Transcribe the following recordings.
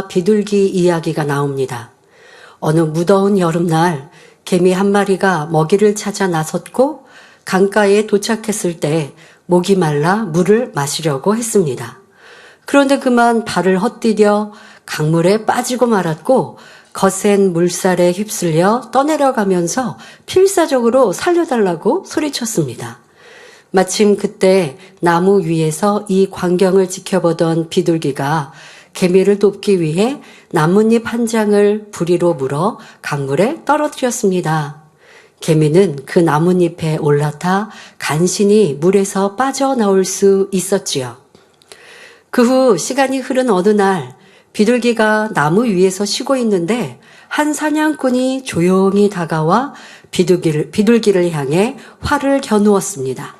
비둘기 이야기가 나옵니다. 어느 무더운 여름날 개미 한 마리가 먹이를 찾아 나섰고 강가에 도착했을 때 목이 말라 물을 마시려고 했습니다. 그런데 그만 발을 헛디뎌 강물에 빠지고 말았고 거센 물살에 휩쓸려 떠내려가면서 필사적으로 살려달라고 소리쳤습니다. 마침 그때 나무 위에서 이 광경을 지켜보던 비둘기가 개미를 돕기 위해 나뭇잎 한 장을 부리로 물어 강물에 떨어뜨렸습니다. 개미는 그 나뭇잎에 올라타 간신히 물에서 빠져나올 수 있었지요. 그 후 시간이 흐른 어느 날 비둘기가 나무 위에서 쉬고 있는데 한 사냥꾼이 조용히 다가와 비둘기를 향해 활을 겨누었습니다.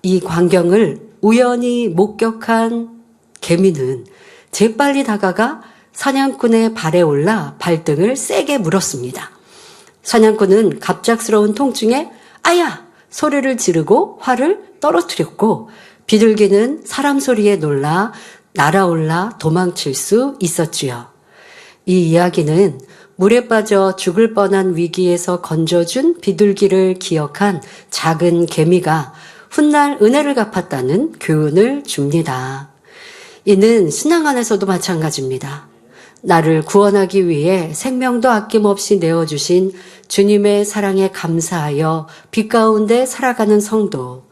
이 광경을 우연히 목격한 개미는 재빨리 다가가 사냥꾼의 발에 올라 발등을 세게 물었습니다. 사냥꾼은 갑작스러운 통증에 아야! 소리를 지르고 활을 떨어뜨렸고 비둘기는 사람 소리에 놀라 날아올라 도망칠 수 있었지요. 이 이야기는 물에 빠져 죽을 뻔한 위기에서 건져준 비둘기를 기억한 작은 개미가 훗날 은혜를 갚았다는 교훈을 줍니다. 이는 신앙 안에서도 마찬가지입니다. 나를 구원하기 위해 생명도 아낌없이 내어주신 주님의 사랑에 감사하여 빛 가운데 살아가는 성도,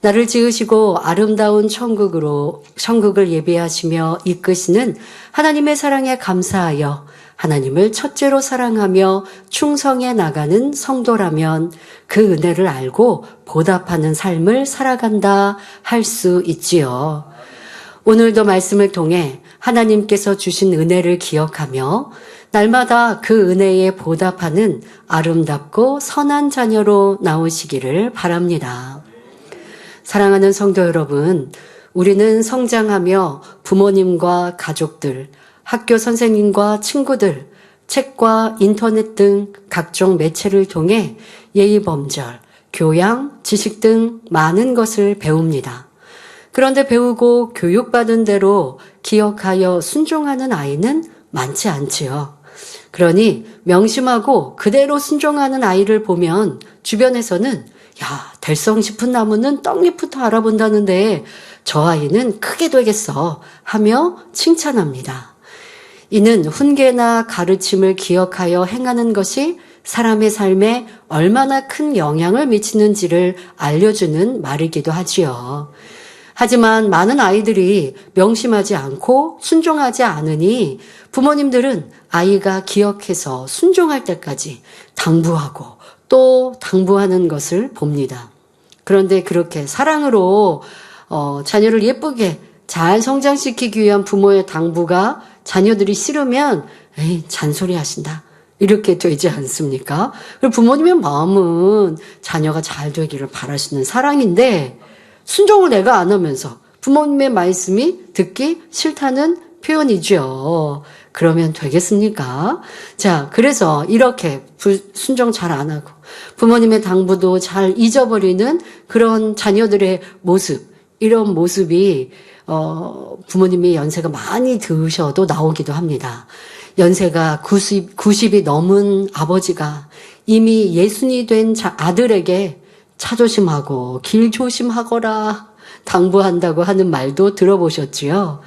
나를 지으시고 아름다운 천국을 예비하시며 이끄시는 하나님의 사랑에 감사하여 하나님을 첫째로 사랑하며 충성해 나가는 성도라면 그 은혜를 알고 보답하는 삶을 살아간다 할 수 있지요. 오늘도 말씀을 통해 하나님께서 주신 은혜를 기억하며 날마다 그 은혜에 보답하는 아름답고 선한 자녀로 나오시기를 바랍니다. 사랑하는 성도 여러분, 우리는 성장하며 부모님과 가족들, 학교 선생님과 친구들, 책과 인터넷 등 각종 매체를 통해 예의범절, 교양, 지식 등 많은 것을 배웁니다. 그런데 배우고 교육받은 대로 기억하여 순종하는 아이는 많지 않지요. 그러니 명심하고 그대로 순종하는 아이를 보면 주변에서는 야, 될성 싶은 나무는 떡잎부터 알아본다는데 저 아이는 크게 되겠어 하며 칭찬합니다. 이는 훈계나 가르침을 기억하여 행하는 것이 사람의 삶에 얼마나 큰 영향을 미치는지를 알려주는 말이기도 하지요. 하지만 많은 아이들이 명심하지 않고 순종하지 않으니 부모님들은 아이가 기억해서 순종할 때까지 당부하고 또 당부하는 것을 봅니다. 그런데 그렇게 사랑으로 자녀를 예쁘게 잘 성장시키기 위한 부모의 당부가 자녀들이 싫으면 에이 잔소리 하신다 이렇게 되지 않습니까? 그리고 부모님의 마음은 자녀가 잘 되기를 바라시는 사랑인데 순종을 내가 안 하면서 부모님의 말씀이 듣기 싫다는 표현이죠. 그러면 되겠습니까? 자, 그래서 이렇게 순종 잘 안 하고 부모님의 당부도 잘 잊어버리는 그런 자녀들의 모습, 이런 모습이 부모님이 연세가 많이 드셔도 나오기도 합니다. 연세가 90이 넘은 아버지가 이미 예순이 된 아들에게 차 조심하고 길 조심하거라 당부한다고 하는 말도 들어보셨지요?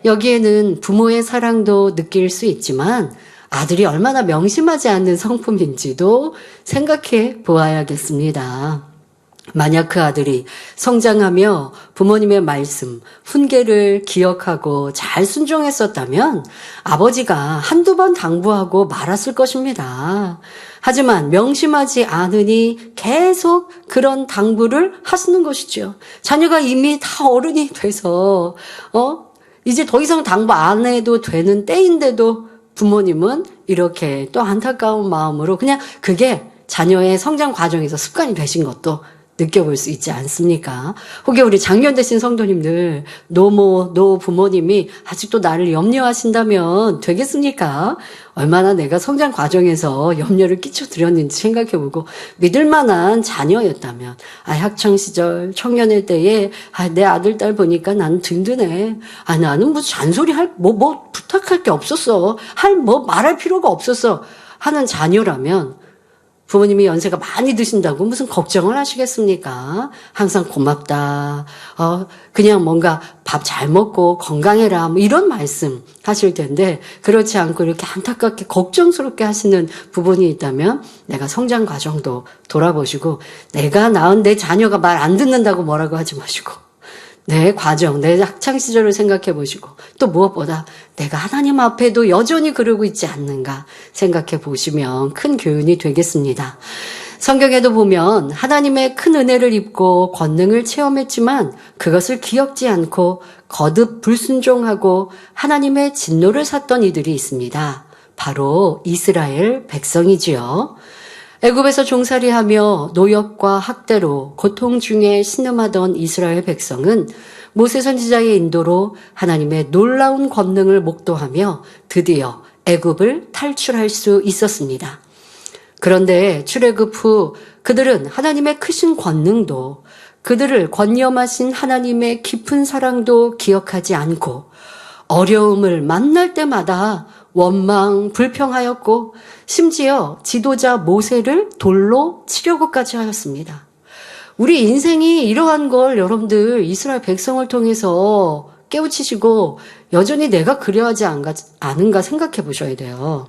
여기에는 부모의 사랑도 느낄 수 있지만 아들이 얼마나 명심하지 않는 성품인지도 생각해 보아야겠습니다. 만약 그 아들이 성장하며 부모님의 말씀, 훈계를 기억하고 잘 순종했었다면 아버지가 한두 번 당부하고 말았을 것입니다. 하지만 명심하지 않으니 계속 그런 당부를 하시는 것이죠. 자녀가 이미 다 어른이 돼서 이제 더 이상 당부 안 해도 되는 때인데도 부모님은 이렇게 또 안타까운 마음으로 그냥 그게 자녀의 성장 과정에서 습관이 되신 것도 느껴볼 수 있지 않습니까? 혹여 우리 장년 되신 성도님들, 노 부모님이 아직도 나를 염려하신다면 되겠습니까? 얼마나 내가 성장 과정에서 염려를 끼쳐드렸는지 생각해보고, 믿을 만한 자녀였다면, 학창시절, 청년일 때에, 내 아들, 딸 보니까 난 든든해. 나는 뭐 잔소리 부탁할 게 없었어. 말할 필요가 없었어. 하는 자녀라면, 부모님이 연세가 많이 드신다고 무슨 걱정을 하시겠습니까? 항상 고맙다. 그냥 뭔가 밥 잘 먹고 건강해라. 뭐 이런 말씀 하실 텐데, 그렇지 않고 이렇게 안타깝게 걱정스럽게 하시는 부분이 있다면, 내가 성장 과정도 돌아보시고, 내가 낳은 내 자녀가 말 안 듣는다고 뭐라고 하지 마시고, 내 과정, 내 학창시절을 생각해 보시고, 또 무엇보다 내가 하나님 앞에도 여전히 그러고 있지 않는가 생각해 보시면 큰 교훈이 되겠습니다. 성경에도 보면 하나님의 큰 은혜를 입고 권능을 체험했지만 그것을 기억지 않고 거듭 불순종하고 하나님의 진노를 샀던 이들이 있습니다. 바로 이스라엘 백성이지요. 애굽에서 종살이하며 노역과 학대로 고통 중에 신음하던 이스라엘 백성은 모세 선지자의 인도로 하나님의 놀라운 권능을 목도하며 드디어 애굽을 탈출할 수 있었습니다. 그런데 출애굽 후 그들은 하나님의 크신 권능도, 그들을 권념하신 하나님의 깊은 사랑도 기억하지 않고 어려움을 만날 때마다 원망, 불평하였고 심지어 지도자 모세를 돌로 치려고까지 하였습니다. 우리 인생이 이러한 걸 여러분들 이스라엘 백성을 통해서 깨우치시고 여전히 내가 그려하지 않은가 생각해 보셔야 돼요.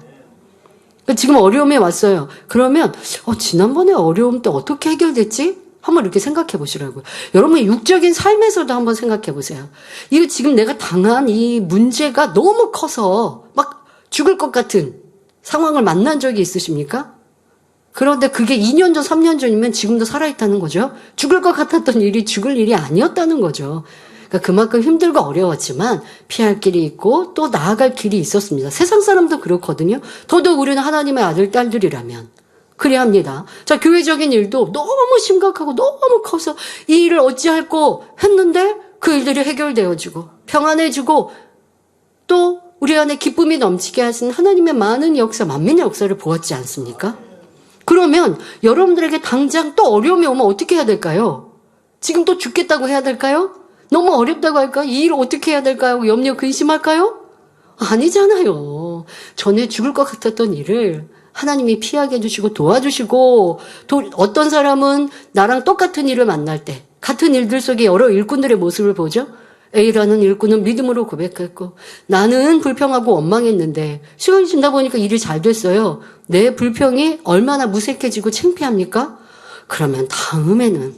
지금 어려움에 왔어요. 그러면 지난번에 어려움 때 어떻게 해결됐지? 한번 이렇게 생각해 보시라고요. 여러분 육적인 삶에서도 한번 생각해 보세요. 이거 지금 내가 당한 이 문제가 너무 커서 막 죽을 것 같은 상황을 만난 적이 있으십니까? 그런데 그게 2년 전, 3년 전이면 지금도 살아있다는 거죠. 죽을 것 같았던 일이 죽을 일이 아니었다는 거죠. 그러니까 그만큼 힘들고 어려웠지만 피할 길이 있고 또 나아갈 길이 있었습니다. 세상 사람도 그렇거든요. 더더욱 우리는 하나님의 아들, 딸들이라면 그래야 합니다. 자, 교회적인 일도 너무 심각하고 너무 커서 이 일을 어찌할꼬 했는데 그 일들이 해결되어지고 평안해지고 또 우리 안에 기쁨이 넘치게 하신 하나님의 많은 역사, 만민의 역사를 보았지 않습니까? 그러면 여러분들에게 당장 또 어려움이 오면 어떻게 해야 될까요? 지금 또 죽겠다고 해야 될까요? 너무 어렵다고 할까요? 이 일을 어떻게 해야 될까요? 염려 근심할까요? 아니잖아요. 전에 죽을 것 같았던 일을 하나님이 피하게 해주시고 도와주시고, 또 어떤 사람은 나랑 똑같은 일을 만날 때 같은 일들 속에 여러 일꾼들의 모습을 보죠. A라는 일꾼은 믿음으로 고백했고 나는 불평하고 원망했는데 시간이 지나다 보니까 일이 잘 됐어요. 내 불평이 얼마나 무색해지고 창피합니까? 그러면 다음에는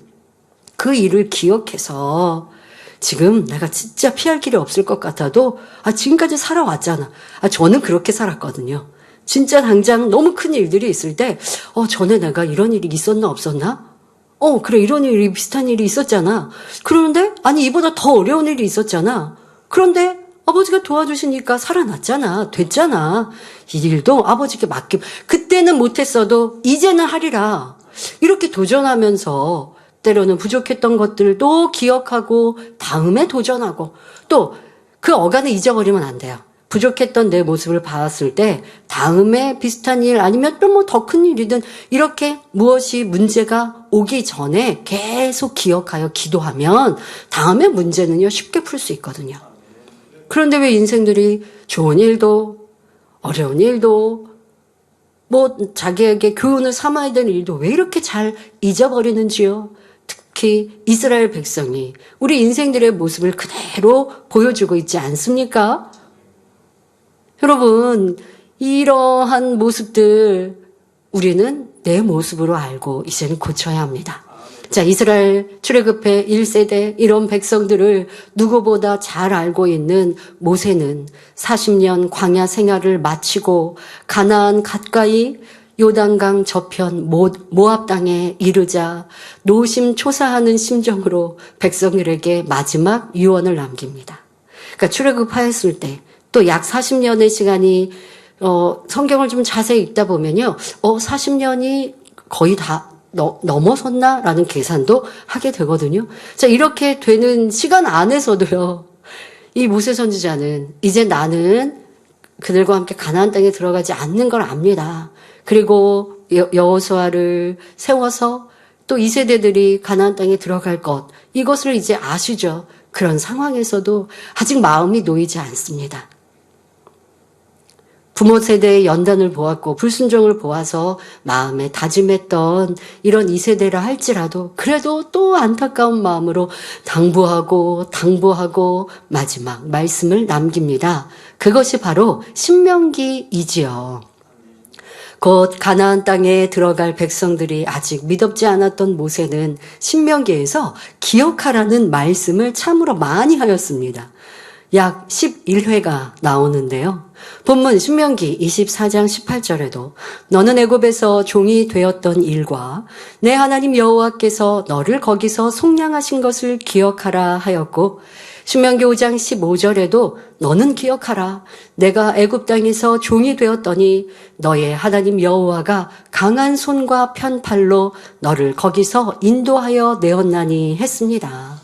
그 일을 기억해서 지금 내가 진짜 피할 길이 없을 것 같아도 지금까지 살아왔잖아. 저는 그렇게 살았거든요. 진짜 당장 너무 큰 일들이 있을 때 전에 내가 이런 일이 있었나 없었나? 그래, 이런 일이, 비슷한 일이 있었잖아. 그러는데, 이보다 더 어려운 일이 있었잖아. 그런데 아버지가 도와주시니까 살아났잖아. 됐잖아. 이 일도 아버지께 그때는 못했어도 이제는 하리라. 이렇게 도전하면서 때로는 부족했던 것들도 기억하고 다음에 도전하고 또 그 어간을 잊어버리면 안 돼요. 부족했던 내 모습을 봤을 때 다음에 비슷한 일 아니면 또 뭐 더 큰 일이든 이렇게 무엇이 문제가 오기 전에 계속 기억하여 기도하면 다음에 문제는요 쉽게 풀 수 있거든요. 그런데 왜 인생들이 좋은 일도 어려운 일도 뭐 자기에게 교훈을 삼아야 되는 일도 왜 이렇게 잘 잊어버리는지요? 특히 이스라엘 백성이 우리 인생들의 모습을 그대로 보여주고 있지 않습니까? 여러분, 이러한 모습들 우리는 내 모습으로 알고 이제는 고쳐야 합니다. 자, 이스라엘 출애굽의 1세대 이런 백성들을 누구보다 잘 알고 있는 모세는 40년 광야 생활을 마치고 가나안 가까이 요단강 저편 모압 땅에 이르자 노심초사하는 심정으로 백성들에게 마지막 유언을 남깁니다. 그러니까 출애굽하였을 때 또 약 40년의 시간이 성경을 좀 자세히 읽다 보면요. 40년이 거의 다 넘어섰나? 라는 계산도 하게 되거든요. 자, 이렇게 되는 시간 안에서도요, 이 모세 선지자는 이제 나는 그들과 함께 가나안 땅에 들어가지 않는 걸 압니다. 그리고 여호수아를 세워서 또 이 세대들이 가나안 땅에 들어갈 것, 이것을 이제 아시죠. 그런 상황에서도 아직 마음이 놓이지 않습니다. 부모 세대의 연단을 보았고 불순종을 보아서 마음에 다짐했던 이런 2세대라 할지라도 그래도 또 안타까운 마음으로 당부하고 마지막 말씀을 남깁니다. 그것이 바로 신명기이지요. 곧 가나안 땅에 들어갈 백성들이 아직 믿업지 않았던 모세는 신명기에서 기억하라는 말씀을 참으로 많이 하였습니다. 약 11회가 나오는데요. 본문 신명기 24장 18절에도 너는 애굽에서 종이 되었던 일과 내 하나님 여호와께서 너를 거기서 속량하신 것을 기억하라 하였고, 신명기 5장 15절에도 너는 기억하라. 내가 애굽 땅에서 종이 되었더니 너의 하나님 여호와가 강한 손과 편팔로 너를 거기서 인도하여 내었나니 했습니다.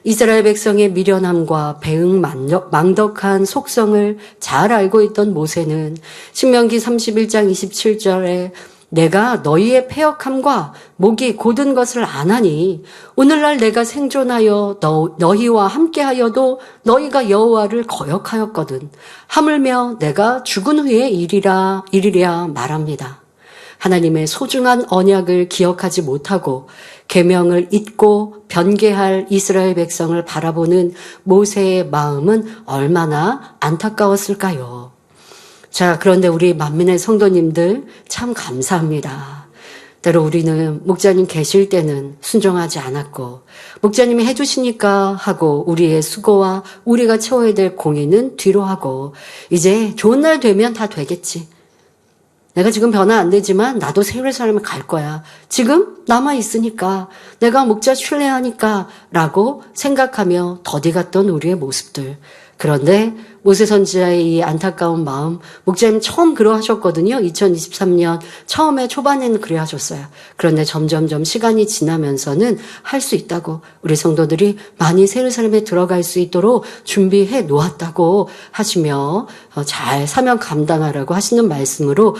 이스라엘 백성의 미련함과 배은망덕한 속성을 잘 알고 있던 모세는 신명기 31장 27절에 내가 너희의 패역함과 목이 곧은 것을 아나니 오늘날 내가 생존하여 너희와 함께하여도 너희가 여호와를 거역하였거든. 하물며 내가 죽은 후에 이리랴 말합니다. 하나님의 소중한 언약을 기억하지 못하고 계명을 잊고 변개할 이스라엘 백성을 바라보는 모세의 마음은 얼마나 안타까웠을까요? 자, 그런데 우리 만민의 성도님들 참 감사합니다. 때로 우리는 목자님 계실 때는 순종하지 않았고 목자님이 해주시니까 하고 우리의 수고와 우리가 채워야 될 공의는 뒤로 하고 이제 좋은 날 되면 다 되겠지. 내가 지금 변화 안 되지만 나도 예루살렘에 갈 거야. 지금 남아있으니까 내가 목자 신뢰하니까 라고 생각하며 더디 갔던 우리의 모습들. 그런데 모세 선지자의 이 안타까운 마음, 목자님 처음 그러하셨거든요. 2023년 처음에 초반에는 그래 하셨어요. 그런데 점점점 시간이 지나면서는 할 수 있다고, 우리 성도들이 많이 예루살렘에 들어갈 수 있도록 준비해 놓았다고 하시며 잘 사명 감당하라고 하시는 말씀으로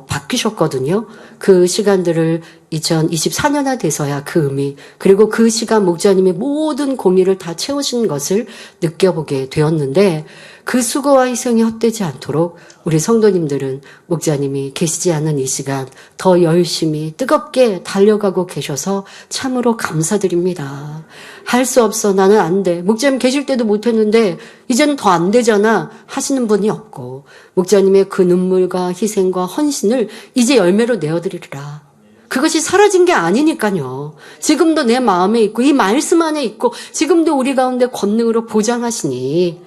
바뀌셨거든요. 그 시간들을 2024년이 돼서야 그 의미, 그리고 그 시간 목자님의 모든 공의를 다 채우신 것을 느껴보게 되었는데, 그 수고와 희생이 헛되지 않도록 우리 성도님들은 목자님이 계시지 않는 이 시간 더 열심히 뜨겁게 달려가고 계셔서 참으로 감사드립니다. 할 수 없어, 나는 안 돼. 목자님 계실 때도 못했는데 이제는 더 안 되잖아 하시는 분이 없고, 목자님의 그 눈물과 희생과 헌신을 이제 열매로 내어드리리라. 그것이 사라진 게 아니니까요. 지금도 내 마음에 있고 이 말씀 안에 있고 지금도 우리 가운데 권능으로 보장하시니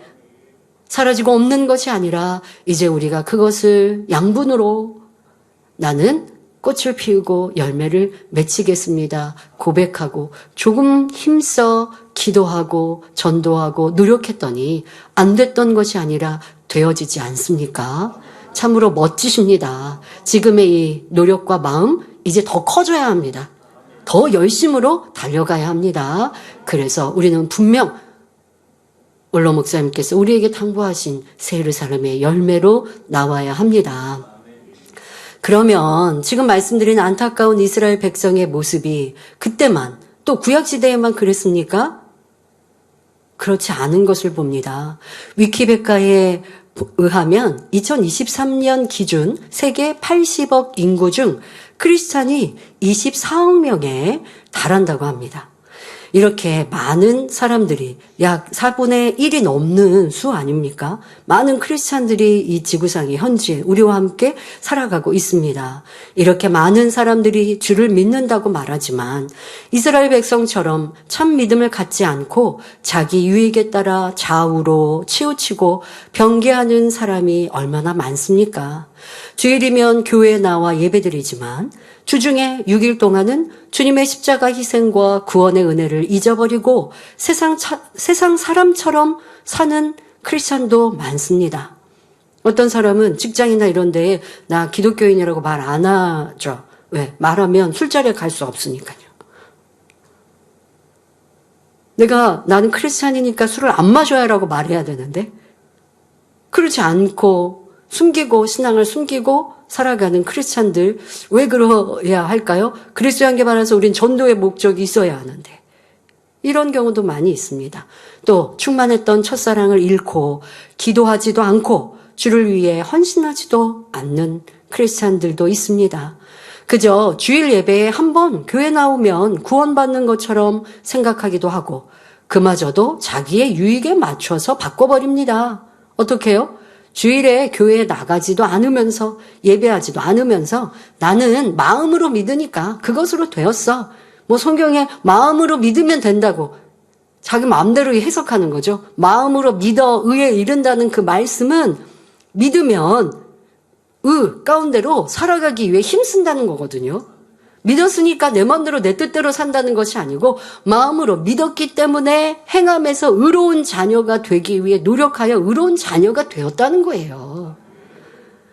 사라지고 없는 것이 아니라 이제 우리가 그것을 양분으로 나는 꽃을 피우고 열매를 맺히겠습니다. 고백하고 조금 힘써 기도하고 전도하고 노력했더니 안 됐던 것이 아니라 되어지지 않습니까? 참으로 멋지십니다. 지금의 이 노력과 마음 이제 더 커져야 합니다. 더 열심으로 달려가야 합니다. 그래서 우리는 분명 원로 목사님께서 우리에게 당부하신 새 예루살렘의 열매로 나와야 합니다. 그러면 지금 말씀드린 안타까운 이스라엘 백성의 모습이 그때만, 또 구약시대에만 그랬습니까? 그렇지 않은 것을 봅니다. 위키백과에 의하면 2023년 기준 세계 80억 인구 중 크리스찬이 24억 명에 달한다고 합니다. 이렇게 많은 사람들이, 약 4분의 1이 넘는 수 아닙니까? 많은 크리스찬들이 이 지구상의 현지에 우리와 함께 살아가고 있습니다. 이렇게 많은 사람들이 주를 믿는다고 말하지만 이스라엘 백성처럼 참 믿음을 갖지 않고 자기 유익에 따라 좌우로 치우치고 변개하는 사람이 얼마나 많습니까? 주일이면 교회에 나와 예배드리지만 주중에 6일 동안은 주님의 십자가 희생과 구원의 은혜를 잊어버리고 세상 사람처럼 사는 크리스찬도 많습니다. 어떤 사람은 직장이나 이런 데에 나 기독교인이라고 말 안 하죠. 왜? 말하면 술자리에 갈 수 없으니까요. 나는 크리스찬이니까 술을 안 마셔야라고 말해야 되는데 그렇지 않고 숨기고 신앙을 숨기고 살아가는 크리스찬들 왜 그러야 할까요? 그리스도인께 반해서 우린 전도의 목적이 있어야 하는데 이런 경우도 많이 있습니다. 또 충만했던 첫사랑을 잃고 기도하지도 않고 주를 위해 헌신하지도 않는 크리스찬들도 있습니다. 그저 주일 예배에 한 번 교회 나오면 구원받는 것처럼 생각하기도 하고 그마저도 자기의 유익에 맞춰서 바꿔버립니다. 어떻게 해요? 주일에 교회에 나가지도 않으면서 예배하지도 않으면서 나는 마음으로 믿으니까 그것으로 되었어. 성경에 마음으로 믿으면 된다고 자기 마음대로 해석하는 거죠. 마음으로 믿어 의에 이른다는 그 말씀은 믿으면 가운데로 살아가기 위해 힘쓴다는 거거든요. 믿었으니까 내 마음대로 내 뜻대로 산다는 것이 아니고 마음으로 믿었기 때문에 행함에서 의로운 자녀가 되기 위해 노력하여 의로운 자녀가 되었다는 거예요.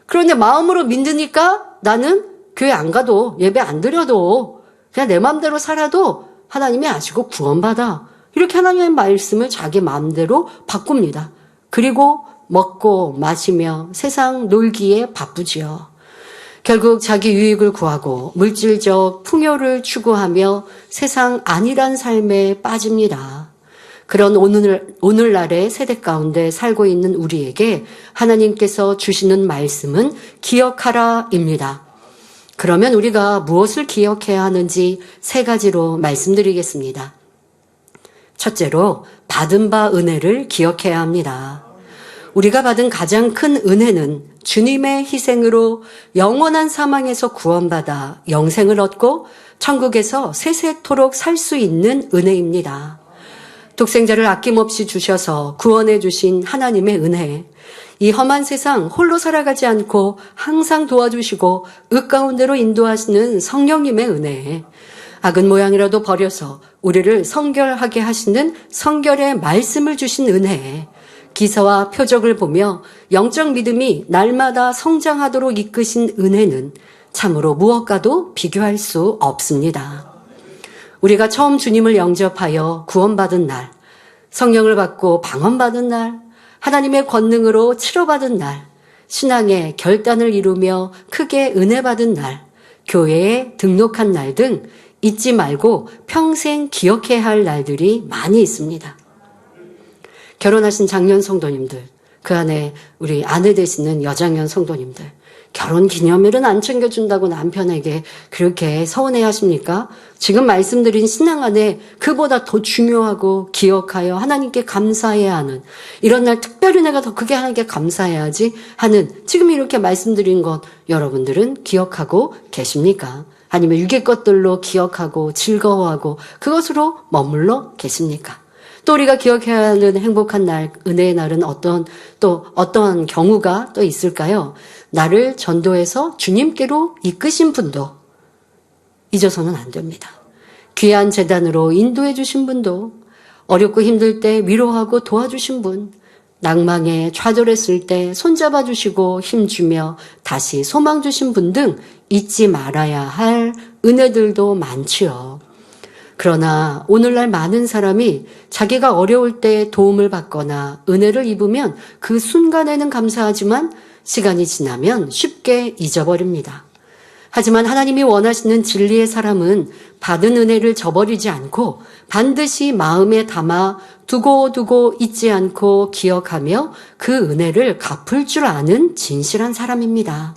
그런데 마음으로 믿으니까 나는 교회 안 가도 예배 안 드려도 그냥 내 마음대로 살아도 하나님이 아시고 구원받아. 이렇게 하나님의 말씀을 자기 마음대로 바꿉니다. 그리고 먹고 마시며 세상 놀기에 바쁘지요. 결국 자기 유익을 구하고 물질적 풍요를 추구하며 세상 안일한 삶에 빠집니다. 그런 오늘날의 세대 가운데 살고 있는 우리에게 하나님께서 주시는 말씀은 기억하라입니다. 그러면 우리가 무엇을 기억해야 하는지 3가지로 말씀드리겠습니다. 첫째로 받은 바 은혜를 기억해야 합니다. 우리가 받은 가장 큰 은혜는 주님의 희생으로 영원한 사망에서 구원받아 영생을 얻고 천국에서 세세토록 살 수 있는 은혜입니다. 독생자를 아낌없이 주셔서 구원해 주신 하나님의 은혜, 이 험한 세상 홀로 살아가지 않고 항상 도와주시고 가운데로 인도하시는 성령님의 은혜, 악은 모양이라도 버려서 우리를 성결하게 하시는 성결의 말씀을 주신 은혜, 기사와 표적을 보며 영적 믿음이 날마다 성장하도록 이끄신 은혜는 참으로 무엇과도 비교할 수 없습니다. 우리가 처음 주님을 영접하여 구원받은 날, 성령을 받고 방언받은 날, 하나님의 권능으로 치료받은 날, 신앙의 결단을 이루며 크게 은혜 받은 날, 교회에 등록한 날 등 잊지 말고 평생 기억해야 할 날들이 많이 있습니다. 결혼하신 장년 성도님들, 그 안에 우리 아내 되시는 여장년 성도님들, 결혼 기념일은 안 챙겨준다고 남편에게 그렇게 서운해 하십니까? 지금 말씀드린 신앙 안에 그보다 더 중요하고 기억하여 하나님께 감사해야 하는, 이런 날 특별히 내가 더 크게 하나님께 감사해야지 하는 지금 이렇게 말씀드린 것 여러분들은 기억하고 계십니까? 아니면 육의 것들로 기억하고 즐거워하고 그것으로 머물러 계십니까? 또 우리가 기억해야 하는 행복한 날, 은혜의 날은 어떠한 경우가 또 있을까요? 나를 전도해서 주님께로 이끄신 분도 잊어서는 안 됩니다. 귀한 재단으로 인도해 주신 분도, 어렵고 힘들 때 위로하고 도와주신 분, 낭망에 좌절했을 때 손잡아 주시고 힘주며 다시 소망 주신 분 등 잊지 말아야 할 은혜들도 많지요. 그러나 오늘날 많은 사람이 자기가 어려울 때 도움을 받거나 은혜를 입으면 그 순간에는 감사하지만 시간이 지나면 쉽게 잊어버립니다. 하지만 하나님이 원하시는 진리의 사람은 받은 은혜를 저버리지 않고 반드시 마음에 담아 두고 잊지 않고 기억하며 그 은혜를 갚을 줄 아는 진실한 사람입니다.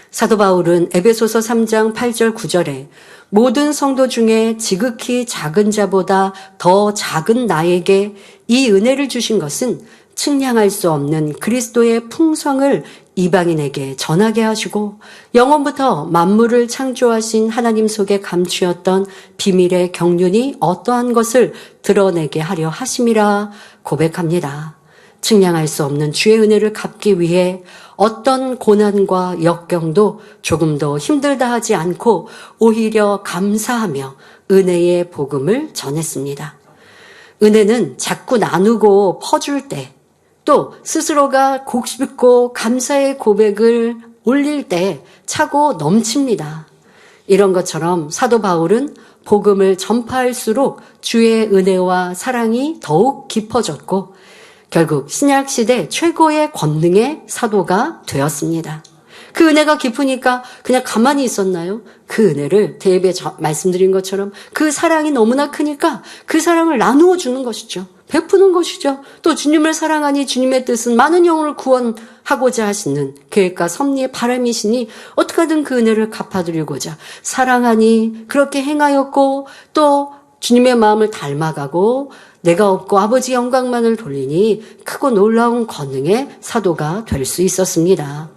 사도 바울은 에베소서 3장 8절 9절에 모든 성도 중에 지극히 작은 자보다 더 작은 나에게 이 은혜를 주신 것은 측량할 수 없는 그리스도의 풍성을 이방인에게 전하게 하시고 영원부터 만물을 창조하신 하나님 속에 감추었던 비밀의 경륜이 어떠한 것을 드러내게 하려 하심이라 고백합니다. 측량할 수 없는 주의 은혜를 갚기 위해 어떤 고난과 역경도 조금도 힘들다 하지 않고 오히려 감사하며 은혜의 복음을 전했습니다. 은혜는 자꾸 나누고 퍼줄 때, 또 스스로가 곱씹고 감사의 고백을 올릴 때 차고 넘칩니다. 이런 것처럼 사도 바울은 복음을 전파할수록 주의 은혜와 사랑이 더욱 깊어졌고 결국 신약시대 최고의 권능의 사도가 되었습니다. 그 은혜가 깊으니까 그냥 가만히 있었나요? 그 은혜를 대입에 말씀드린 것처럼 그 사랑이 너무나 크니까 그 사랑을 나누어 주는 것이죠. 베푸는 것이죠. 또 주님을 사랑하니 주님의 뜻은 많은 영혼을 구원하고자 하시는 계획과 섭리의 바람이시니 어떻게 하든 그 은혜를 갚아드리고자 사랑하니 그렇게 행하였고 또 주님의 마음을 닮아가고 내가 없고 아버지 영광만을 돌리니 크고 놀라운 권능의 사도가 될 수 있었습니다.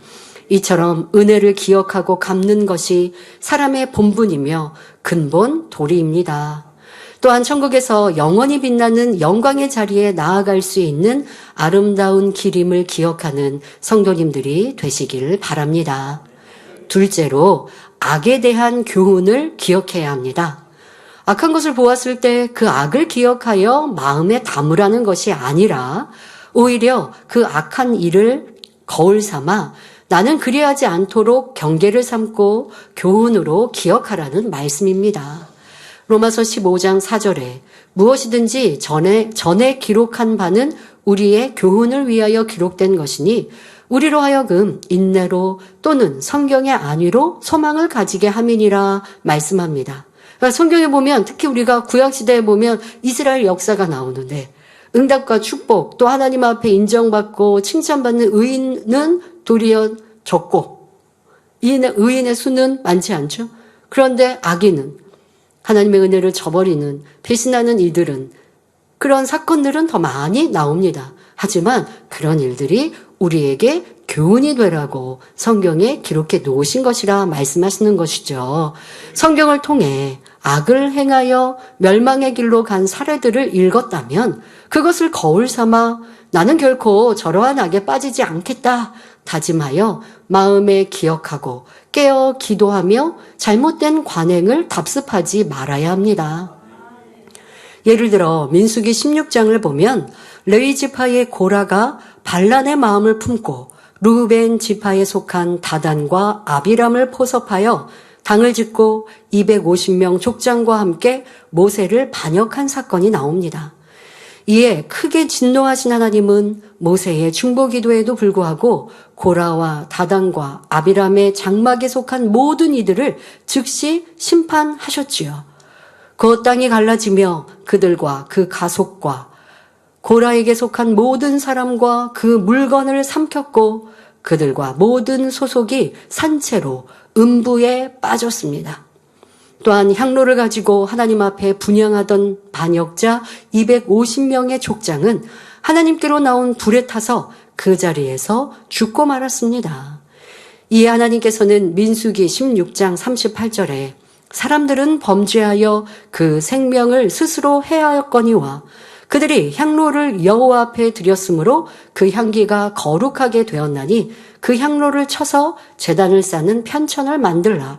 이처럼 은혜를 기억하고 갚는 것이 사람의 본분이며 근본 도리입니다. 또한 천국에서 영원히 빛나는 영광의 자리에 나아갈 수 있는 아름다운 길임을 기억하는 성도님들이 되시길 바랍니다. 둘째로 악에 대한 교훈을 기억해야 합니다. 악한 것을 보았을 때 그 악을 기억하여 마음에 담으라는 것이 아니라 오히려 그 악한 일을 거울 삼아 나는 그리하지 않도록 경계를 삼고 교훈으로 기억하라는 말씀입니다. 로마서 15장 4절에 무엇이든지 전에 기록한 바는 우리의 교훈을 위하여 기록된 것이니 우리로 하여금 인내로 또는 성경의 안위로 소망을 가지게 함이니라 말씀합니다. 그러니까 성경에 보면 특히 우리가 구약시대에 보면 이스라엘 역사가 나오는데 응답과 축복 또 하나님 앞에 인정받고 칭찬받는 의인은 도리어 적고 의인의 수는 많지 않죠. 그런데 악인은 하나님의 은혜를 저버리는 배신하는 이들은 그런 사건들은 더 많이 나옵니다. 하지만 그런 일들이 우리에게 교훈이 되라고 성경에 기록해 놓으신 것이라 말씀하시는 것이죠. 성경을 통해 악을 행하여 멸망의 길로 간 사례들을 읽었다면 그것을 거울 삼아 나는 결코 저러한 악에 빠지지 않겠다 다짐하여 마음에 기억하고 깨어 기도하며 잘못된 관행을 답습하지 말아야 합니다. 예를 들어 민수기 16장을 보면 레위 지파의 고라가 반란의 마음을 품고 르우벤 지파에 속한 다단과 아비람을 포섭하여 당을 짓고 250명 족장과 함께 모세를 반역한 사건이 나옵니다. 이에 크게 진노하신 하나님은 모세의 중보기도에도 불구하고 고라와 다단과 아비람의 장막에 속한 모든 이들을 즉시 심판하셨지요. 그 땅이 갈라지며 그들과 그 가속과 고라에게 속한 모든 사람과 그 물건을 삼켰고 그들과 모든 소속이 산채로 음부에 빠졌습니다. 또한 향로를 가지고 하나님 앞에 분향하던 반역자 250명의 족장은 하나님께로 나온 불에 타서 그 자리에서 죽고 말았습니다. 이에 하나님께서는 민수기 16장 38절에 사람들은 범죄하여 그 생명을 스스로 해하였거니와 그들이 향로를 여호와 앞에 드렸으므로 그 향기가 거룩하게 되었나니 그 향로를 쳐서 제단을 쌓는 편천을 만들라.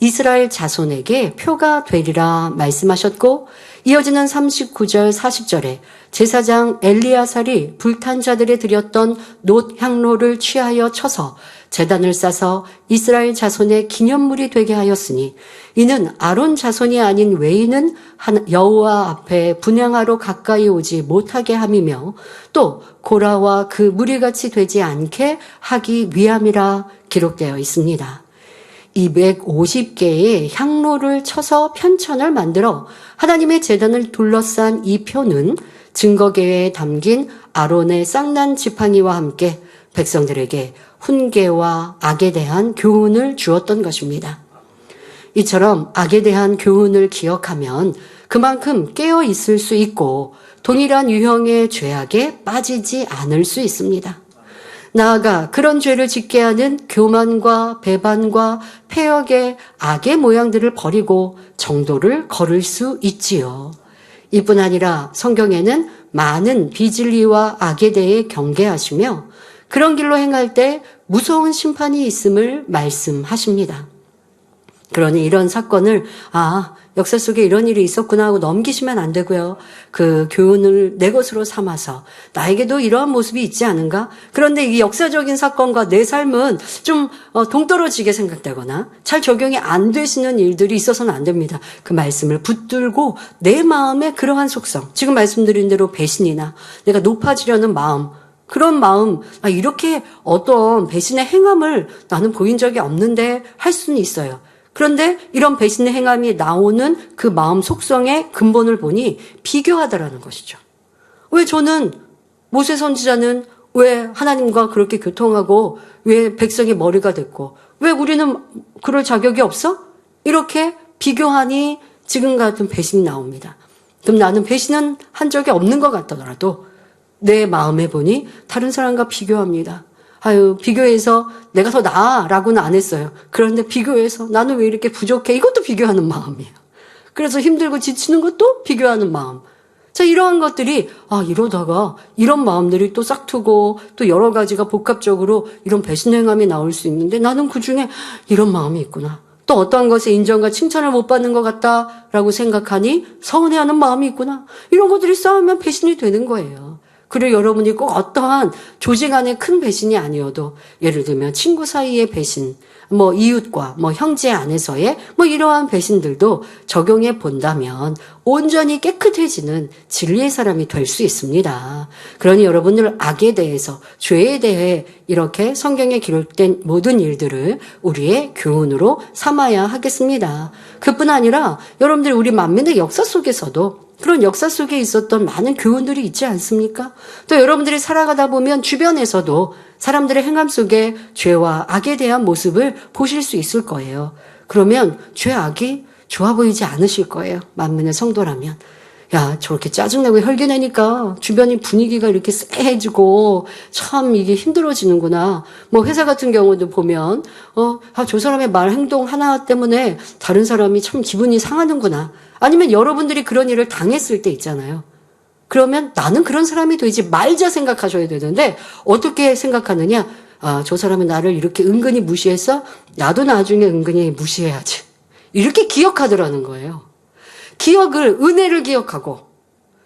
이스라엘 자손에게 표가 되리라 말씀하셨고 이어지는 39절 40절에 제사장 엘리야살이 불탄 자들에 드렸던 놋 향로를 취하여 쳐서 제단을 싸서 이스라엘 자손의 기념물이 되게 하였으니 이는 아론 자손이 아닌 외인은 여호와 앞에 분향하러 가까이 오지 못하게 함이며 또 고라와 그 무리같이 되지 않게 하기 위함이라 기록되어 있습니다. 250개의 향로를 쳐서 편천을 만들어 하나님의 제단을 둘러싼 이 표는 증거계에 담긴 아론의 쌍난 지팡이와 함께 백성들에게 훈계와 악에 대한 교훈을 주었던 것입니다. 이처럼 악에 대한 교훈을 기억하면 그만큼 깨어 있을 수 있고 동일한 유형의 죄악에 빠지지 않을 수 있습니다. 나아가 그런 죄를 짓게 하는 교만과 배반과 폐역의 악의 모양들을 버리고 정도를 걸을 수 있지요. 이뿐 아니라 성경에는 많은 비진리와 악에 대해 경계하시며 그런 길로 행할 때 무서운 심판이 있음을 말씀하십니다. 그러니 이런 사건을 역사 속에 이런 일이 있었구나 하고 넘기시면 안 되고요. 그 교훈을 내 것으로 삼아서 나에게도 이러한 모습이 있지 않은가? 그런데 이 역사적인 사건과 내 삶은 좀 동떨어지게 생각되거나 잘 적용이 안 되시는 일들이 있어서는 안 됩니다. 그 말씀을 붙들고 내 마음의 그러한 속성, 지금 말씀드린 대로 배신이나 내가 높아지려는 마음, 그런 마음, 이렇게 어떤 배신의 행함을 나는 보인 적이 없는데 할 수는 있어요. 그런데 이런 배신의 행함이 나오는 그 마음 속성의 근본을 보니 비교하다라는 것이죠. 왜 저는 모세 선지자는 왜 하나님과 그렇게 교통하고 왜 백성의 머리가 됐고 왜 우리는 그럴 자격이 없어? 이렇게 비교하니 지금 같은 배신이 나옵니다. 그럼 나는 배신은 한 적이 없는 것 같더라도 내 마음에 보니 다른 사람과 비교합니다. 비교해서 내가 더 나아라고는 안 했어요. 그런데 비교해서 나는 왜 이렇게 부족해? 이것도 비교하는 마음이에요. 그래서 힘들고 지치는 것도 비교하는 마음. 자, 이러한 것들이, 이러다가 이런 마음들이 또 싹트고 또 여러 가지가 복합적으로 이런 배신행함이 나올 수 있는데 나는 그 중에 이런 마음이 있구나. 또 어떠한 것에 인정과 칭찬을 못 받는 것 같다라고 생각하니 서운해하는 마음이 있구나. 이런 것들이 쌓으면 배신이 되는 거예요. 그리고 여러분이 꼭 어떠한 조직 안의 큰 배신이 아니어도 예를 들면 친구 사이의 배신, 이웃과 형제 안에서의 이러한 배신들도 적용해 본다면 온전히 깨끗해지는 진리의 사람이 될 수 있습니다. 그러니 여러분들 악에 대해서 죄에 대해 이렇게 성경에 기록된 모든 일들을 우리의 교훈으로 삼아야 하겠습니다. 그뿐 아니라 여러분들 우리 만민의 역사 속에서도 그런 역사 속에 있었던 많은 교훈들이 있지 않습니까? 또 여러분들이 살아가다 보면 주변에서도 사람들의 행함 속에 죄와 악에 대한 모습을 보실 수 있을 거예요. 그러면 죄, 악이 좋아 보이지 않으실 거예요. 만민의 성도라면. 저렇게 짜증내고 혈기내니까 주변의 분위기가 이렇게 쎄해지고 참 이게 힘들어지는구나. 회사 같은 경우도 보면 저 사람의 말, 행동 하나 때문에 다른 사람이 참 기분이 상하는구나. 아니면 여러분들이 그런 일을 당했을 때 있잖아요. 그러면 나는 그런 사람이 되지 말자 생각하셔야 되는데 어떻게 생각하느냐? 저 사람은 나를 이렇게 은근히 무시했어? 나도 나중에 은근히 무시해야지. 이렇게 기억하더라는 거예요. 기억을, 은혜를 기억하고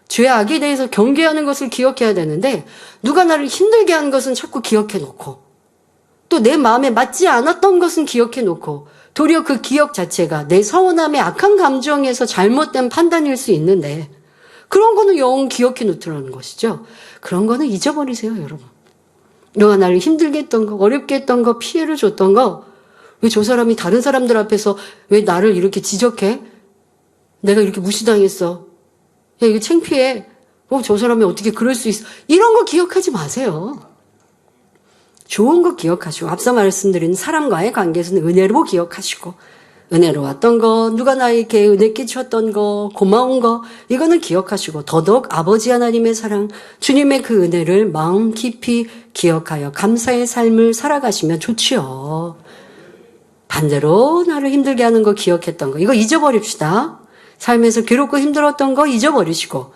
죄, 악에 대해서 경계하는 것을 기억해야 되는데 누가 나를 힘들게 한 것은 자꾸 기억해 놓고 또 내 마음에 맞지 않았던 것은 기억해 놓고 도리어 그 기억 자체가 내 서운함의 악한 감정에서 잘못된 판단일 수 있는데 그런 거는 영 기억해 놓더라는 것이죠. 그런 거는 잊어버리세요, 여러분. 너가 나를 힘들게 했던 거, 어렵게 했던 거, 피해를 줬던 거, 왜 저 사람이 다른 사람들 앞에서 왜 나를 이렇게 지적해? 내가 이렇게 무시당했어. 이거 창피해. 저 사람이 어떻게 그럴 수 있어. 이런 거 기억하지 마세요. 좋은 거 기억하시고 앞서 말씀드린 사람과의 관계에서는 은혜로 기억하시고 은혜로웠던 거, 누가 나에게 은혜 끼쳤던 거, 고마운 거 이거는 기억하시고 더더욱 아버지 하나님의 사랑, 주님의 그 은혜를 마음 깊이 기억하여 감사의 삶을 살아가시면 좋지요. 반대로 나를 힘들게 하는 거 기억했던 거 이거 잊어버립시다. 삶에서 괴롭고 힘들었던 거 잊어버리시고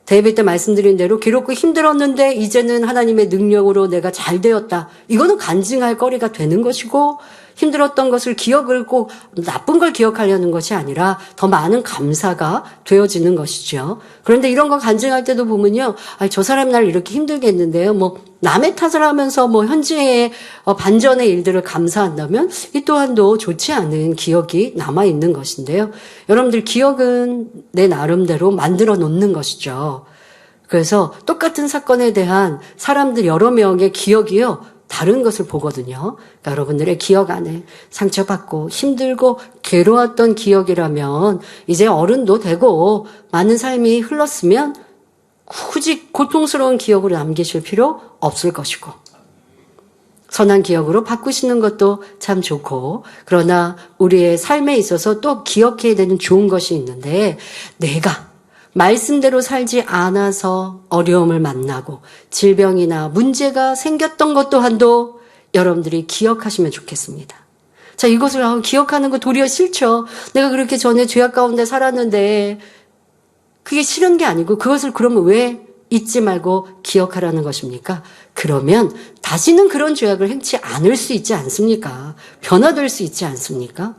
데뷔 때 말씀드린 대로 괴롭고 힘들었는데 이제는 하나님의 능력으로 내가 잘 되었다. 이거는 간증할 거리가 되는 것이고 힘들었던 것을 기억을 꼭 나쁜 걸 기억하려는 것이 아니라 더 많은 감사가 되어지는 것이죠. 그런데 이런 거 간증할 때도 보면요. 저 사람이 날 이렇게 힘들게 했는데요. 남의 탓을 하면서 현재의 반전의 일들을 감사한다면 이 또한도 좋지 않은 기억이 남아있는 것인데요. 여러분들 기억은 내 나름대로 만들어 놓는 것이죠. 그래서 똑같은 사건에 대한 사람들 여러 명의 기억이요. 다른 것을 보거든요. 그러니까 여러분들의 기억 안에 상처받고 힘들고 괴로웠던 기억이라면 이제 어른도 되고 많은 삶이 흘렀으면 굳이 고통스러운 기억으로 남기실 필요 없을 것이고 선한 기억으로 바꾸시는 것도 참 좋고 그러나 우리의 삶에 있어서 또 기억해야 되는 좋은 것이 있는데 내가 말씀대로 살지 않아서 어려움을 만나고 질병이나 문제가 생겼던 것 또한도 여러분들이 기억하시면 좋겠습니다. 자, 이것을 기억하는 거 도리어 싫죠. 내가 그렇게 전에 죄악 가운데 살았는데 그게 싫은 게 아니고 그것을 그러면 왜 잊지 말고 기억하라는 것입니까? 그러면 다시는 그런 죄악을 행치 않을 수 있지 않습니까? 변화될 수 있지 않습니까?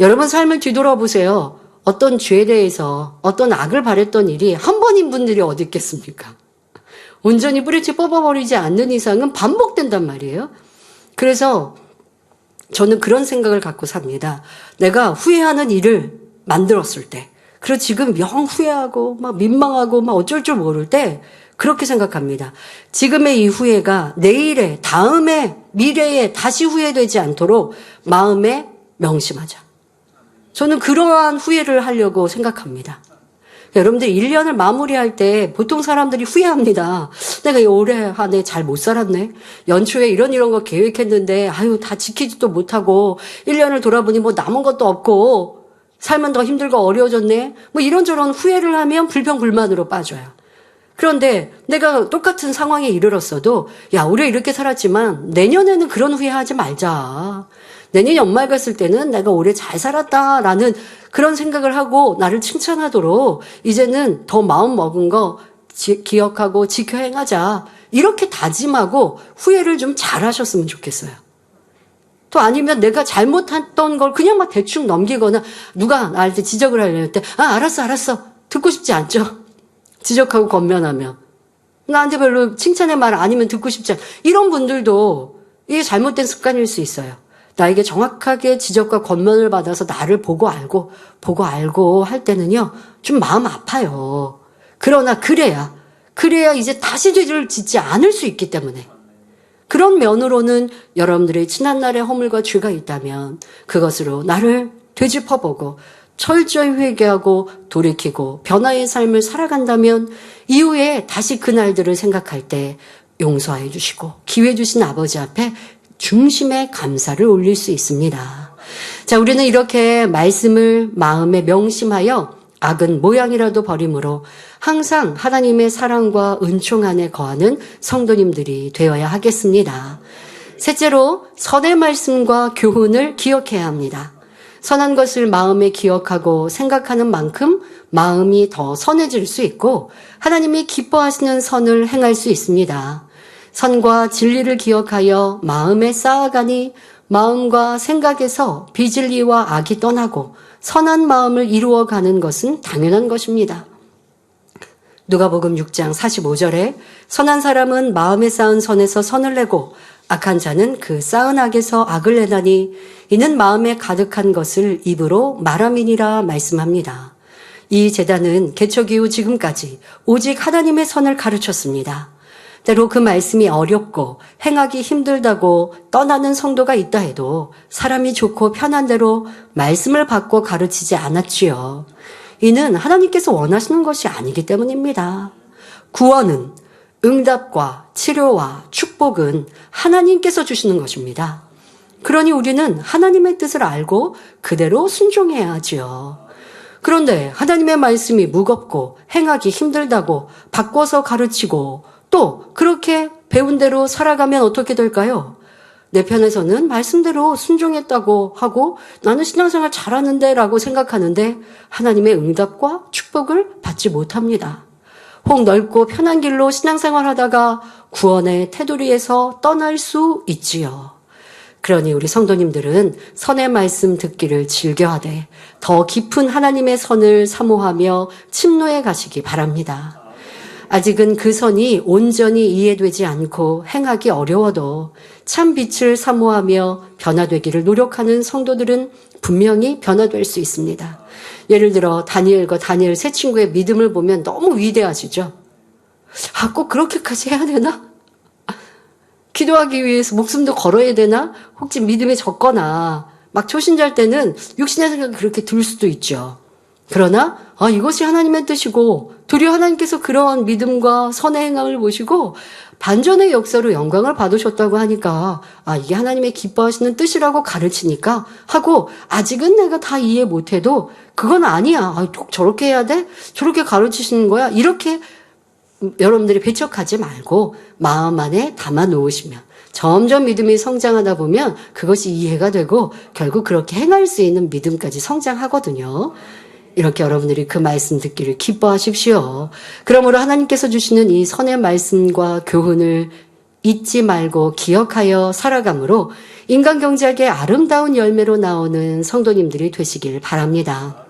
여러분 삶을 뒤돌아보세요. 어떤 죄에 대해서 어떤 악을 바랬던 일이 한 번인 분들이 어디 있겠습니까? 온전히 뿌리째 뽑아버리지 않는 이상은 반복된단 말이에요. 그래서 저는 그런 생각을 갖고 삽니다. 내가 후회하는 일을 만들었을 때, 그리고 지금 영 후회하고 막 민망하고 막 어쩔 줄 모를 때 그렇게 생각합니다. 지금의 이 후회가 내일에, 다음에, 미래에 다시 후회되지 않도록 마음에 명심하자. 저는 그러한 후회를 하려고 생각합니다. 여러분들 1년을 마무리할 때 보통 사람들이 후회합니다. 내가 올해 한 해 잘 못 살았네. 연초에 이런 거 계획했는데 아유 다 지키지도 못하고 1년을 돌아보니 뭐 남은 것도 없고 삶은 더 힘들고 어려워졌네. 뭐 이런저런 후회를 하면 불평불만으로 빠져요. 그런데 내가 똑같은 상황에 이르렀어도 야 올해 이렇게 살았지만 내년에는 그런 후회하지 말자. 내년 연말 갔을 때는 내가 올해 잘 살았다라는 그런 생각을 하고 나를 칭찬하도록 이제는 더 마음 먹은 거 기억하고 지켜 행하자. 이렇게 다짐하고 후회를 좀 잘하셨으면 좋겠어요. 또 아니면 내가 잘못했던 걸 그냥 막 대충 넘기거나 누가 나한테 지적을 하려는 때 알았어 듣고 싶지 않죠. 지적하고 권면하면 나한테 별로 칭찬의 말 아니면 듣고 싶지 않 이런 분들도 이게 잘못된 습관일 수 있어요. 나에게 정확하게 지적과 권면을 받아서 나를 보고 알고 할 때는요, 좀 마음 아파요. 그러나 그래야 이제 다시 죄를 짓지 않을 수 있기 때문에. 그런 면으로는 여러분들의 지난날의 허물과 죄가 있다면 그것으로 나를 되짚어보고 철저히 회개하고 돌이키고 변화의 삶을 살아간다면 이후에 다시 그날들을 생각할 때 용서해 주시고 기회 주신 아버지 앞에 중심의 감사를 올릴 수 있습니다. 자, 우리는 이렇게 말씀을 마음에 명심하여 악은 모양이라도 버림으로 항상 하나님의 사랑과 은총 안에 거하는 성도님들이 되어야 하겠습니다. 셋째로 선의 말씀과 교훈을 기억해야 합니다. 선한 것을 마음에 기억하고 생각하는 만큼 마음이 더 선해질 수 있고 하나님이 기뻐하시는 선을 행할 수 있습니다. 선과 진리를 기억하여 마음에 쌓아가니 마음과 생각에서 비진리와 악이 떠나고 선한 마음을 이루어가는 것은 당연한 것입니다. 누가복음 6장 45절에 선한 사람은 마음에 쌓은 선에서 선을 내고 악한 자는 그 쌓은 악에서 악을 내나니 이는 마음에 가득한 것을 입으로 말함이니라 말씀합니다. 이 제단은 개척 이후 지금까지 오직 하나님의 선을 가르쳤습니다. 때로 그 말씀이 어렵고 행하기 힘들다고 떠나는 성도가 있다 해도 사람이 좋고 편한 대로 말씀을 받고 가르치지 않았지요. 이는 하나님께서 원하시는 것이 아니기 때문입니다. 구원은 응답과 치료와 축복은 하나님께서 주시는 것입니다. 그러니 우리는 하나님의 뜻을 알고 그대로 순종해야 하지요. 그런데 하나님의 말씀이 무겁고 행하기 힘들다고 바꿔서 가르치고 또 그렇게 배운 대로 살아가면 어떻게 될까요? 내 편에서는 말씀대로 순종했다고 하고 나는 신앙생활 잘하는데 라고 생각하는데 하나님의 응답과 축복을 받지 못합니다. 혹 넓고 편한 길로 신앙생활 하다가 구원의 테두리에서 떠날 수 있지요. 그러니 우리 성도님들은 선의 말씀 듣기를 즐겨하되 더 깊은 하나님의 선을 사모하며 침노해 가시기 바랍니다. 아직은 그 선이 온전히 이해되지 않고 행하기 어려워도 참 빛을 사모하며 변화되기를 노력하는 성도들은 분명히 변화될 수 있습니다. 예를 들어 다니엘과 다니엘 세 친구의 믿음을 보면 너무 위대하시죠? 꼭 그렇게까지 해야 되나? 기도하기 위해서 목숨도 걸어야 되나? 혹시 믿음에 적거나 막 초신자일 때는 육신의 생각이 그렇게 들 수도 있죠. 그러나 이것이 하나님의 뜻이고 도리어 하나님께서 그러한 믿음과 선의 행함을 보시고 반전의 역사로 영광을 받으셨다고 하니까 이게 하나님의 기뻐하시는 뜻이라고 가르치니까 하고 아직은 내가 다 이해 못해도 그건 아니야. 꼭 저렇게 해야 돼? 저렇게 가르치시는 거야? 이렇게 여러분들이 배척하지 말고 마음 안에 담아 놓으시면 점점 믿음이 성장하다 보면 그것이 이해가 되고 결국 그렇게 행할 수 있는 믿음까지 성장하거든요. 이렇게 여러분들이 그 말씀 듣기를 기뻐하십시오. 그러므로 하나님께서 주시는 이 선의 말씀과 교훈을 잊지 말고 기억하여 살아감으로 인간경제학의 아름다운 열매로 나오는 성도님들이 되시길 바랍니다.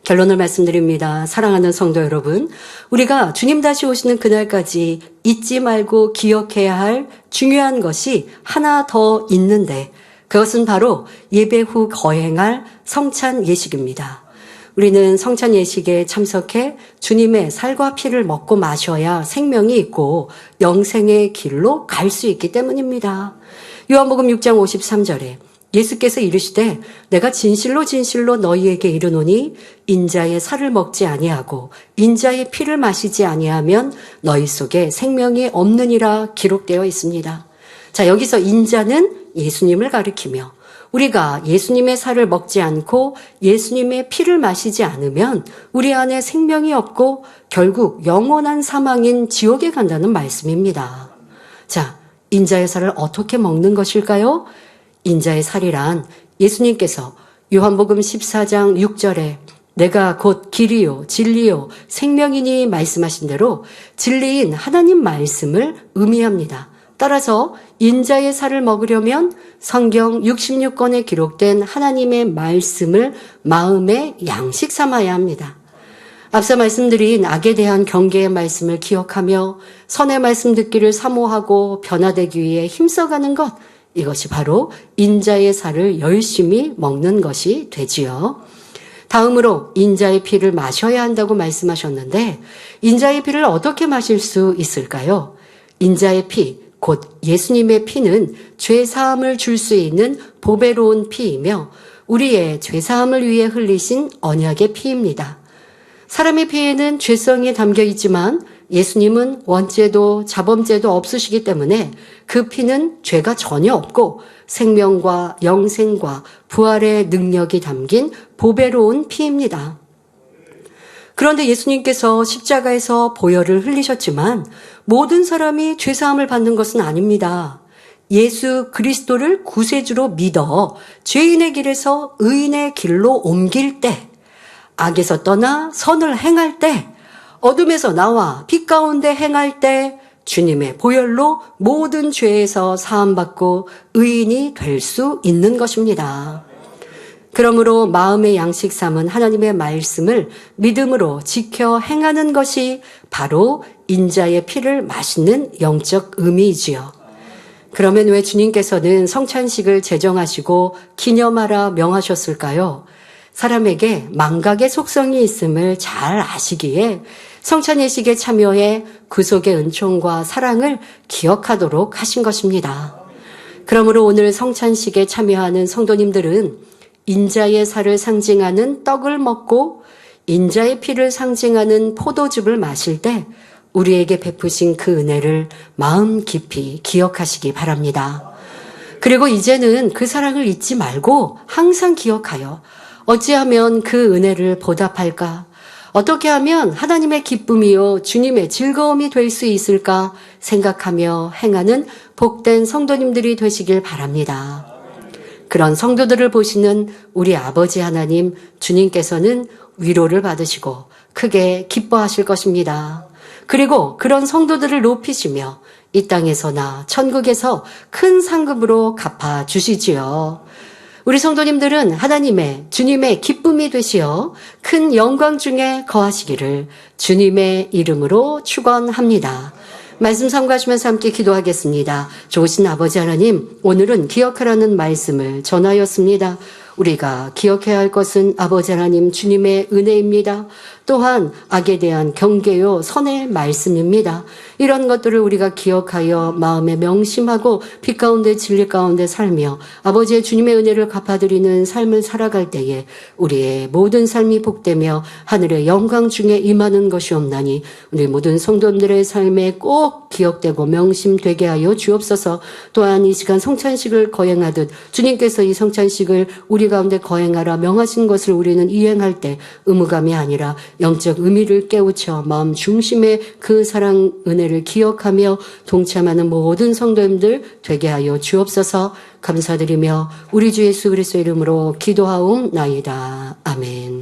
결론을 말씀드립니다. 사랑하는 성도 여러분, 우리가 주님 다시 오시는 그날까지 잊지 말고 기억해야 할 중요한 것이 하나 더 있는데 그것은 바로 예배 후 거행할 성찬 예식입니다. 우리는 성찬 예식에 참석해 주님의 살과 피를 먹고 마셔야 생명이 있고 영생의 길로 갈 수 있기 때문입니다. 요한복음 6장 53절에 예수께서 이르시되 내가 진실로 진실로 너희에게 이르노니 인자의 살을 먹지 아니하고 인자의 피를 마시지 아니하면 너희 속에 생명이 없느니라 기록되어 있습니다. 자, 여기서 인자는 예수님을 가리키며 우리가 예수님의 살을 먹지 않고 예수님의 피를 마시지 않으면 우리 안에 생명이 없고 결국 영원한 사망인 지옥에 간다는 말씀입니다. 자, 인자의 살을 어떻게 먹는 것일까요? 인자의 살이란 예수님께서 요한복음 14장 6절에 내가 곧 길이요 진리요 생명이니 말씀하신 대로 진리인 하나님 말씀을 의미합니다. 따라서 인자의 살을 먹으려면 성경 66권에 기록된 하나님의 말씀을 마음의 양식 삼아야 합니다. 앞서 말씀드린 악에 대한 경계의 말씀을 기억하며 선의 말씀 듣기를 사모하고 변화되기 위해 힘써가는 것, 이것이 바로 인자의 살을 열심히 먹는 것이 되지요. 다음으로 인자의 피를 마셔야 한다고 말씀하셨는데 인자의 피를 어떻게 마실 수 있을까요? 인자의 피, 곧 예수님의 피는 죄사함을 줄 수 있는 보배로운 피이며 우리의 죄사함을 위해 흘리신 언약의 피입니다. 사람의 피에는 죄성이 담겨 있지만 예수님은 원죄도 자범죄도 없으시기 때문에 그 피는 죄가 전혀 없고 생명과 영생과 부활의 능력이 담긴 보배로운 피입니다. 그런데 예수님께서 십자가에서 보혈을 흘리셨지만 모든 사람이 죄사함을 받는 것은 아닙니다. 예수 그리스도를 구세주로 믿어 죄인의 길에서 의인의 길로 옮길 때, 악에서 떠나 선을 행할 때, 어둠에서 나와 빛 가운데 행할 때 주님의 보혈로 모든 죄에서 사함받고 의인이 될 수 있는 것입니다. 그러므로 마음의 양식 삼은 하나님의 말씀을 믿음으로 지켜 행하는 것이 바로 인자의 피를 마시는 영적 의미이지요. 그러면 왜 주님께서는 성찬식을 제정하시고 기념하라 명하셨을까요? 사람에게 망각의 속성이 있음을 잘 아시기에 성찬 예식에 참여해 구속의 은총과 사랑을 기억하도록 하신 것입니다. 그러므로 오늘 성찬식에 참여하는 성도님들은 인자의 살을 상징하는 떡을 먹고 인자의 피를 상징하는 포도즙을 마실 때 우리에게 베푸신 그 은혜를 마음 깊이 기억하시기 바랍니다. 그리고 이제는 그 사랑을 잊지 말고 항상 기억하여 어찌하면 그 은혜를 보답할까? 어떻게 하면 하나님의 기쁨이요 주님의 즐거움이 될 수 있을까 생각하며 행하는 복된 성도님들이 되시길 바랍니다. 그런 성도들을 보시는 우리 아버지 하나님 주님께서는 위로를 받으시고 크게 기뻐하실 것입니다. 그리고 그런 성도들을 높이시며 이 땅에서나 천국에서 큰 상급으로 갚아 주시지요. 우리 성도님들은 하나님의 주님의 기쁨이 되시어 큰 영광 중에 거하시기를 주님의 이름으로 축원합니다. 말씀 삼가하시면서 함께 기도하겠습니다. 좋으신 아버지 하나님, 오늘은 기억하라는 말씀을 전하였습니다. 우리가 기억해야 할 것은 아버지 하나님 주님의 은혜입니다. 또한 악에 대한 경계요 선의 말씀입니다. 이런 것들을 우리가 기억하여 마음에 명심하고 빛 가운데 진리 가운데 살며 아버지의 주님의 은혜를 갚아드리는 삶을 살아갈 때에 우리의 모든 삶이 복되며 하늘의 영광 중에 임하는 것이 없나니 우리 모든 성도들의 삶에 꼭 기억되고 명심되게 하여 주옵소서. 또한 이 시간 성찬식을 거행하듯 주님께서 이 성찬식을 우리 가운데 거행하라 명하신 것을 우리는 이행할 때 의무감이 아니라 영적 의미를 깨우쳐 마음 중심의 그 사랑 은혜를 기억하며 동참하는 모든 성도님들 되게 하여 주옵소서. 감사드리며 우리 주 예수 그리스도의 이름으로 기도하옵나이다. 아멘.